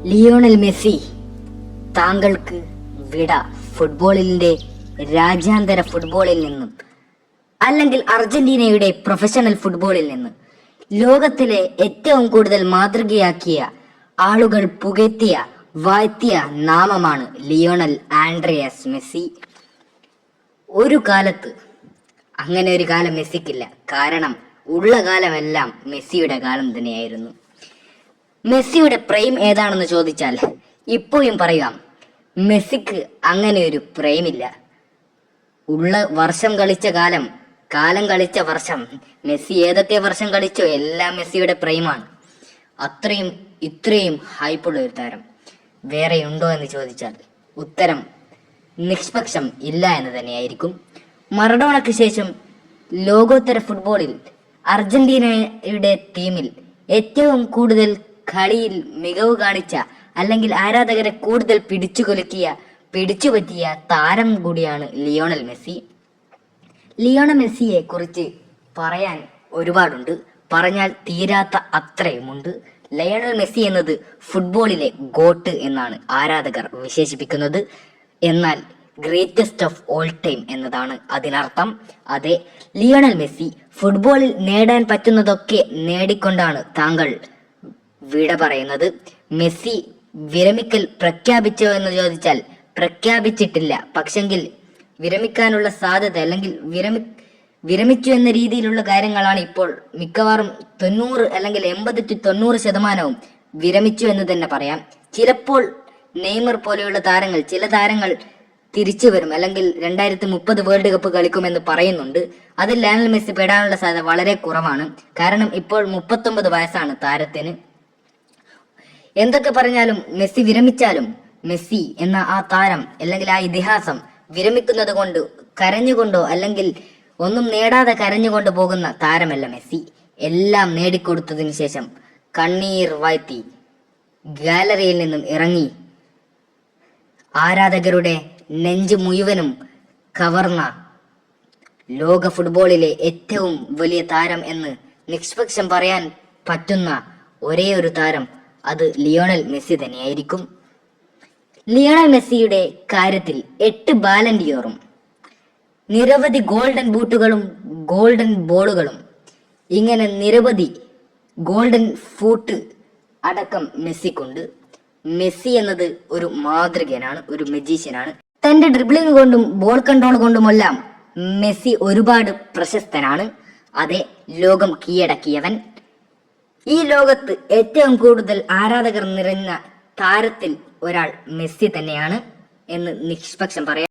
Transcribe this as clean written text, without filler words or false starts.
Lionel Messi, താങ്കൾക്ക് വിട ഫുട്ബോളിന്റെ രാജ്യാന്തര ഫുട്ബോളിൽ നിന്നും, അല്ലെങ്കിൽ അർജന്റീനയുടെ പ്രൊഫഷണൽ ഫുട്ബോളിൽ നിന്ന്. ലോകത്തിലെ ഏറ്റവും കൂടുതൽ മാതൃകയാക്കിയ, ആളുകൾ പുകഴ്ത്തിയ, വാഴ്ത്തിയ നാമമാണ് ലിയോണൽ ആൻഡ്രിയാസ് മെസ്സി. ഒരു കാലത്ത് അങ്ങനെ ഒരു കാലം മെസ്സിക്കില്ല. കാരണം ഉള്ള കാലമെല്ലാം മെസ്സിയുടെ കാലം തന്നെയായിരുന്നു. മെസ്സിയുടെ പ്രൈം ഏതാണെന്ന് ചോദിച്ചാൽ ഇപ്പോഴും പറയാം, മെസ്സിക്ക് അങ്ങനെ ഒരു പ്രൈമില്ല. ഉള്ള വർഷം കളിച്ച കാലം കളിച്ച വർഷം, മെസ്സി ഏതൊക്കെ വർഷം കളിച്ചോ എല്ലാം മെസ്സിയുടെ പ്രൈമാണ്. അത്രയും ഇത്രയും ഹൈപ്പുള്ള ഒരു താരം വേറെ ഉണ്ടോ എന്ന് ചോദിച്ചാൽ ഉത്തരം നിഷ്പക്ഷം ഇല്ല എന്ന് തന്നെയായിരിക്കും. മറഡോണയ്ക്ക് ശേഷം ലോകോത്തര ഫുട്ബോളിൽ അർജന്റീനയുടെ ടീമിൽ ഏറ്റവും കൂടുതൽ കളിയിൽ മികവ് കാണിച്ച, അല്ലെങ്കിൽ ആരാധകരെ കൂടുതൽ പിടിച്ചുപറ്റിയ താരം കൂടിയാണ് ലിയോണൽ മെസ്സി. ലിയോണൽ മെസ്സിയെ കുറിച്ച് പറയാൻ ഒരുപാടുണ്ട്, പറഞ്ഞാൽ തീരാത്ത അത്രയുമുണ്ട്. ലയണൽ മെസ്സി എന്നത് ഫുട്ബോളിലെ ഗോട്ട് എന്നാണ് ആരാധകർ വിശേഷിപ്പിക്കുന്നത്. എന്നാൽ ഗ്രേറ്റസ്റ്റ് ഓഫ് ഓൾ ടൈം എന്നതാണ് അതിനർത്ഥം. അതെ, ലിയോണൽ മെസ്സി ഫുട്ബോളിൽ നേടാൻ പറ്റുന്നതൊക്കെ നേടിക്കൊണ്ടാണ് താങ്കൾ വിട പറയുന്നത്. മെസ്സി വിരമിക്കൽ പ്രഖ്യാപിച്ചോ എന്ന് ചോദിച്ചാൽ പ്രഖ്യാപിച്ചിട്ടില്ല. പക്ഷെങ്കിൽ വിരമിക്കാനുള്ള സാധ്യത, അല്ലെങ്കിൽ വിരമിച്ചു എന്ന രീതിയിലുള്ള കാര്യങ്ങളാണ് ഇപ്പോൾ മിക്കവാറും 90 അല്ലെങ്കിൽ 80 to 90% വിരമിച്ചു എന്ന് തന്നെ പറയാം. ചിലപ്പോൾ നെയ്മർ പോലെയുള്ള താരങ്ങൾ, ചില താരങ്ങൾ തിരിച്ചു വരും, അല്ലെങ്കിൽ 2030 വേൾഡ് കപ്പ് കളിക്കുമെന്ന് പറയുന്നുണ്ട്. അതിൽ ലയണൽ മെസ്സി പെടാനുള്ള സാധ്യത വളരെ കുറവാണ്. കാരണം ഇപ്പോൾ 39 വയസ്സാണ് താരത്തിന്. എന്തൊക്കെ പറഞ്ഞാലും മെസ്സി വിരമിച്ചാലും മെസ്സി എന്ന ആ താരം, അല്ലെങ്കിൽ ആ ഇതിഹാസം വിരമിക്കുന്നത് കൊണ്ട് കരഞ്ഞുകൊണ്ടോ അല്ലെങ്കിൽ ഒന്നും നേടാതെ കരഞ്ഞുകൊണ്ട് പോകുന്ന താരമല്ല മെസ്സി. എല്ലാം നേടിക്കൊടുത്തതിനു ശേഷം കണ്ണീർ വാഴ്ത്തി ഗാലറിയിൽ നിന്നും ഇറങ്ങി ആരാധകരുടെ നെഞ്ച് മുഴുവനും കവർന്ന ലോക ഫുട്ബോളിലെ ഏറ്റവും വലിയ താരം എന്ന് നിഷ്പക്ഷം പറയാൻ പറ്റുന്ന ഒരേ ഒരു താരം അത് ലിയോണൽ മെസ്സി തന്നെയായിരിക്കും. ലിയോണൽ മെസ്സിയുടെ കാര്യത്തിൽ 8 ബാലൻ ഡിയോറും, നിരവധി ഗോൾഡൻ ബൂട്ടുകളും ഗോൾഡൻ ബോളുകളും, ഇങ്ങനെ നിരവധി ഗോൾഡൻ ഫൂട്ട് അടക്കം മെസ്സിക്കുണ്ട്. മെസ്സി എന്നത് ഒരു മാതൃകനാണ്, ഒരു മജീഷ്യനാണ്. തന്റെ ഡ്രിബ്ലിംഗ് കൊണ്ടും ബോൾ കൺട്രോൾ കൊണ്ടുമെല്ലാം മെസ്സി ഒരുപാട് പ്രശസ്തനാണ്. അതെ, ലോകം കീഴടക്കിയവൻ. ഈ ലോകത്ത് ഏറ്റവും കൂടുതൽ ആരാധകർ നിറഞ്ഞ താരത്തിൽ ഒരാൾ മെസ്സി തന്നെയാണ് എന്ന് നിഷ്പക്ഷം പറയാം.